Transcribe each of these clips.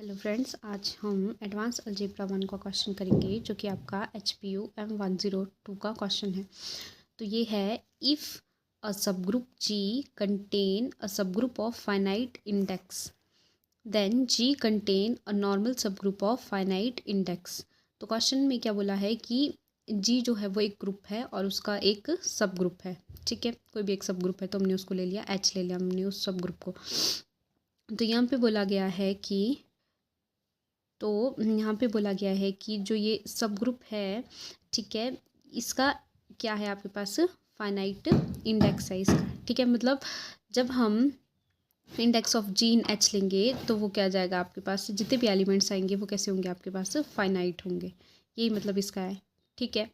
Hello friends, आज हम advance algebra 1 का क्वेश्चन करेंगे जो कि आपका HPU M102 का क्वेश्चन है। तो ये है, इफ़ अ सब group G contain a subgroup of finite index then G contain a normal subgroup of finite index. तो क्वेश्चन में क्या बोला है कि G जो है वो एक ग्रुप है और उसका एक सब ग्रुप है। ठीक है, कोई भी एक सब ग्रुप है तो हमने उसको ले लिया, H ले लिया हमने उस सब ग्रुप को। तो यहाँ पे बोला गया है कि यहाँ पे बोला गया है कि जो ये सब ग्रुप है, ठीक है, इसका क्या है आपके पास, फाइनाइट इंडेक्स है इसका। ठीक है, मतलब जब हम index of G in H लेंगे तो वो क्या जाएगा आपके पास, जितने भी एलिमेंट्स आएंगे वो कैसे होंगे आपके पास, फाइनाइट होंगे। यही मतलब इसका है। ठीक है,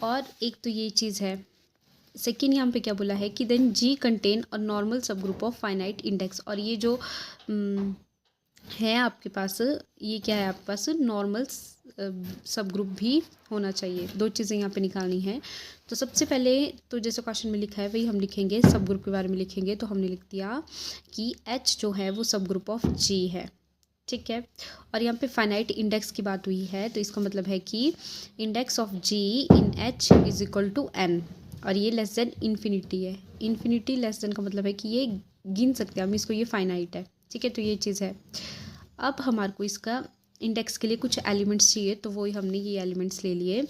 और एक तो ये चीज़ है। सेकेंड यहाँ पे क्या बोला है कि देन जी कंटेन और normal subgroup of finite index, और ये जो है आपके पास, ये क्या है आपके पास, नॉर्मल सब ग्रुप भी होना चाहिए। दो चीज़ें यहाँ पे निकालनी है। तो सबसे पहले तो जैसे क्वेश्चन में लिखा है वही हम लिखेंगे, सब ग्रुप के बारे में लिखेंगे। तो हमने लिख दिया कि H जो है वो सब ग्रुप ऑफ G है। ठीक है, और यहाँ पे फाइनाइट इंडेक्स की बात हुई है तो इसका मतलब है कि index of G in H is equal to n, और ये लेस देन इन्फिनिटी है। इन्फिनिटी लेस देन का मतलब है कि ये गिन सकते हैं हम इसको, ये फाइनाइट है। ठीक है, तो ये चीज़ है। अब हमारे को इसका इंडेक्स के लिए कुछ एलिमेंट्स चाहिए, तो वही हमने ये एलिमेंट्स ले लिए।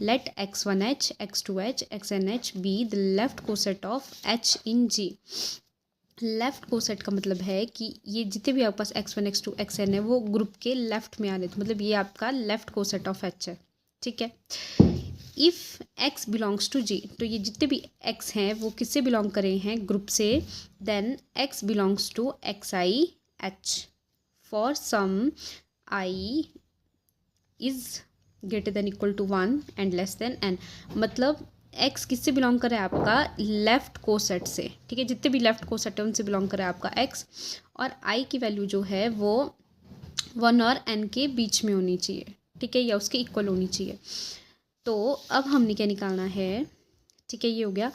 Let x1h, x2h, xnh be the left coset of h in G। Left coset का मतलब है कि ये जितने भी आपके पास x1, x2, xn है वो ग्रुप के लेफ्ट में आ रहे, तो मतलब ये आपका लेफ्ट कोसेट ऑफ h है। ठीक है, if x belongs to G, तो ये जितने भी x हैं वो किससे बिलोंग कर रहे हैं, ग्रुप से। Then x belongs to xi h for some I is greater than equal to 1 and less than n। मतलब x किससे बिलोंग कर रहा है आपका, लेफ्ट कोसेट से। ठीक है, जितने भी लेफ्ट कोसेट है उनसे बिलोंग कर रहा है आपका x, और i की वैल्यू जो है वो 1 और n के बीच में होनी चाहिए। ठीक है, या उसके इक्वल होनी चाहिए। तो अब हमने क्या निकालना है, ठीक है, ये हो गया।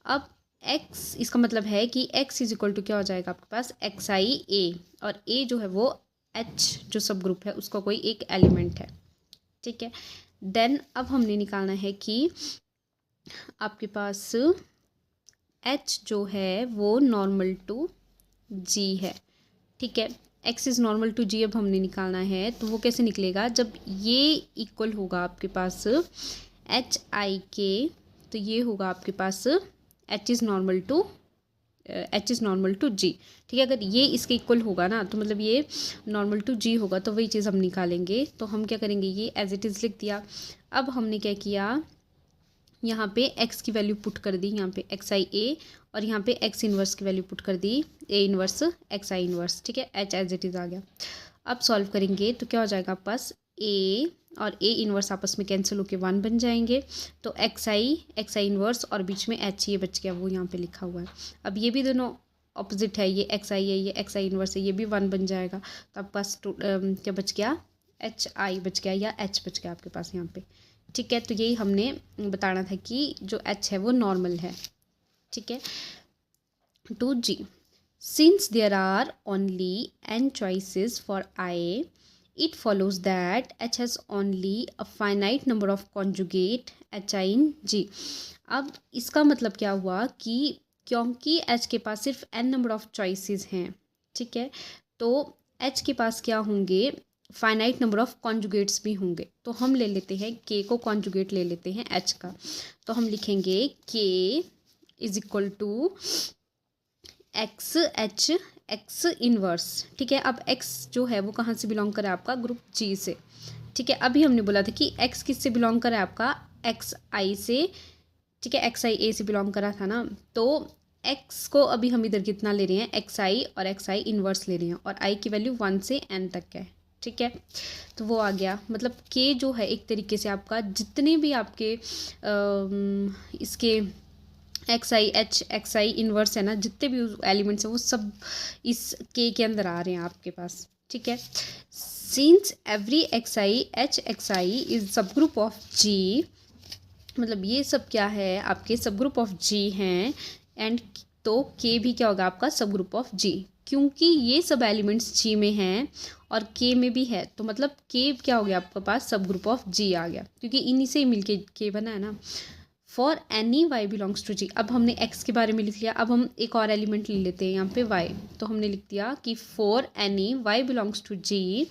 अब x, इसका मतलब है कि x इज इक्वल टू क्या हो जाएगा आपके पास, xi a, और a जो है वो h जो सब ग्रुप है उसका कोई एक एलिमेंट है। ठीक है, देन अब हमने निकालना है कि आपके पास h जो है वो नॉर्मल टू g है। ठीक है, x is normal to g अब हमने निकालना है, तो वो कैसे निकलेगा, जब ये इक्वल होगा आपके पास hi के, तो ये होगा आपके पास h is normal to g। ठीक है, अगर ये इसके इक्वल होगा ना तो मतलब ये नॉर्मल टू g होगा, तो वही चीज़ हम निकालेंगे। तो हम क्या करेंगे, ये एज इट इज़ लिख दिया। अब हमने क्या किया, यहाँ पे x की वैल्यू पुट कर दी, यहाँ पे xi a, और यहाँ पे x इन्वर्स की वैल्यू पुट कर दी, a इन्वर्स xi इन्वर्स। ठीक है, h एज इट इज़ आ गया। अब सॉल्व करेंगे तो क्या हो जाएगा आपके पास, a और a इन्वर्स आपस में कैंसिल होके 1 बन जाएंगे। तो xi इन्वर्स और बीच में h ये बच गया, वो यहाँ पे लिखा हुआ है। अब ये भी दोनों ऑपोजिट है, ये xi है ये xi इन्वर्स है, ये भी 1 बन जाएगा। तो आपके पास क्या बच गया, hi बच गया या h बच गया आपके पास यहाँ पे। ठीक है, तो यही हमने बताना था कि जो h है वो नॉर्मल है। ठीक है, to G, since there are only n choices for I, it follows that H has only a finite number of conjugate HI in G। अब इसका मतलब क्या हुआ कि क्योंकि H के पास सिर्फ n नंबर ऑफ चॉइसेस हैं, ठीक है, तो H के पास क्या होंगे, फाइनाइट नंबर ऑफ कॉन्जुगेट्स भी होंगे। तो हम ले लेते हैं K को कॉन्जुगेट ले लेते हैं H का, तो हम लिखेंगे K is equal to X H X inverse. ठीक है, अब x जो है वो कहाँ से बिलोंग करे आपका, ग्रुप G से। ठीक है, अभी हमने बोला था कि x किस से बिलोंग करे आपका, xi से। ठीक है, xi a से बिलोंग करा था ना, तो x को अभी हम इधर कितना ले रहे हैं, xi और xi इन्वर्स ले रहे हैं, और i की वैल्यू 1 से n तक है। ठीक है, तो वो आ गया। मतलब k जो है एक तरीके से आपका जितने भी आपके इसके xi इन्वर्स है ना, जितने भी एलिमेंट्स हैं वो सब इस k के अंदर आ रहे हैं आपके पास। ठीक है, सिंस एवरी xi इज सब ग्रुप ऑफ G, मतलब ये सब क्या है आपके सब ग्रुप ऑफ G हैं, एंड तो k भी क्या होगा आपका सब ग्रुप ऑफ G। क्योंकि ये सब एलिमेंट्स जी में हैं और के में भी है, तो मतलब के क्या हो गया आपके पास, सब ग्रुप ऑफ जी आ गया, क्योंकि इन्हीं से ही मिलके के बना है ना। For any Y belongs to G, अब हमने एक्स के बारे में लिख लिया, अब हम एक और एलिमेंट ले लेते हैं यहाँ पे वाई, तो हमने लिख दिया कि for any Y belongs to G,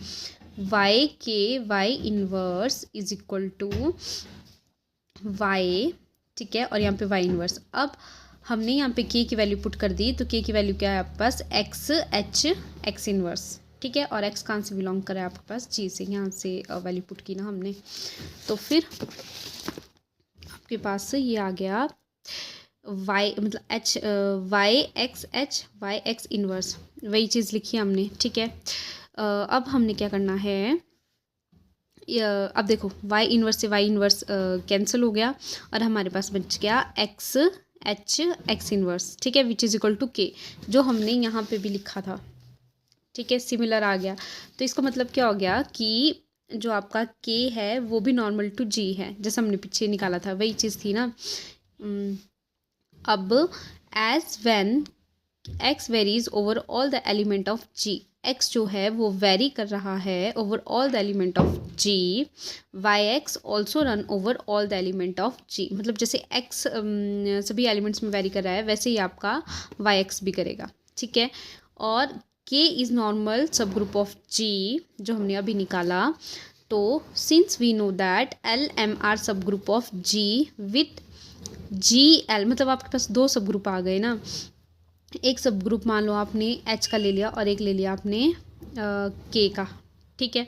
Y के Y inverse is equal to Y, ठीक है, और यहाँ पे वाई इनवर्स। अब हमने यहाँ पे के की वैल्यू पुट कर दी, तो के की वैल्यू क्या है आपके पास, एक्स एच एक्स इनवर्स, ठीक है, और एक्स कहाँ से बिलोंग करे आपके पास, जी से, यहाँ से वैल्यू पुट की ना हमने, तो फिर आपके पास ये आ गया वाई मतलब H Y X H Y X inverse, वही चीज़ लिखी हमने, ठीक है। अब हमने क्या करना है, अब देखो y इनवर्स से y इनवर्स कैंसिल हो गया और हमारे पास बच गया एक्स एच एक्स इनवर्स, ठीक है, विच इज़ इक्वल टू के, जो हमने यहाँ पे भी लिखा था, ठीक है, सिमिलर आ गया। तो इसका मतलब क्या हो गया कि जो आपका k है वो भी नॉर्मल टू g है, जैसे हमने पीछे निकाला था वही चीज़ थी ना। अब as when x varies over all the element of g, x जो है वो वेरी कर रहा है over all the element of g, Y X also run over all the element of g, मतलब जैसे x सभी एलिमेंट्स में वेरी कर रहा है वैसे ही आपका वाई एक्स भी करेगा, ठीक है। और k is normal subgroup of g जो हमने अभी निकाला, तो since we know that L M R subgroup of g with G L, मतलब आपके पास दो सब ग्रुप आ गए ना, एक सब ग्रुप मान लो आपने एच का ले लिया और एक ले लिया आपने के का, ठीक है,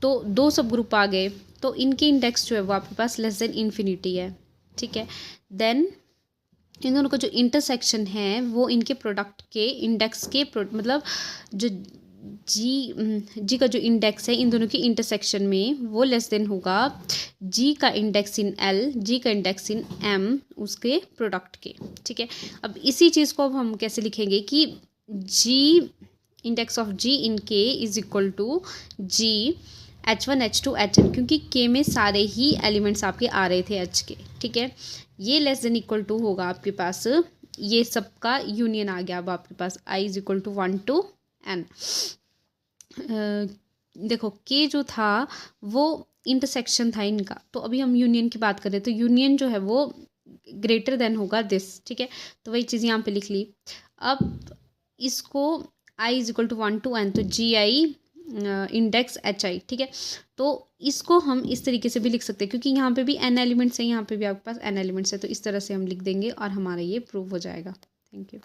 तो दो सब ग्रुप आ गए, तो इनके इंडेक्स जो है वो आपके पास लेस देन इन्फिनिटी है, ठीक है। देन इन दोनों का जो इंटरसेक्शन है वो इनके प्रोडक्ट के इंडेक्स के मतलब जो जी का जो इंडेक्स है इन दोनों की इंटरसेक्शन में वो लेस देन होगा जी का इंडेक्स इन एल, जी का इंडेक्स इन एम उसके प्रोडक्ट के, ठीक है। अब इसी चीज़ को अब हम कैसे लिखेंगे कि जी index of G in K is equal to G H1 H2 HN, क्योंकि के में सारे ही एलिमेंट्स आपके आ रहे थे एच के, ठीक है। ये लेस देन इक्वल टू होगा आपके पास, ये सबका यूनियन आ गया अब आपके पास I is equal to 1 to n। देखो के जो था वो इंटरसेक्शन था इनका, तो अभी हम यूनियन की बात करें तो यूनियन जो है वो ग्रेटर देन होगा दिस, ठीक है, तो वही चीज़ यहाँ पे लिख ली। अब इसको I is equal to 1 to n, तो जी आई इंडेक्स एच आई, ठीक है, तो इसको हम इस तरीके से भी लिख सकते हैं क्योंकि यहाँ पे भी n एलिमेंट्स हैं, यहाँ पे भी आपके पास n एलिमेंट्स है, तो इस तरह से हम लिख देंगे और हमारा ये प्रूव हो जाएगा। Thank you.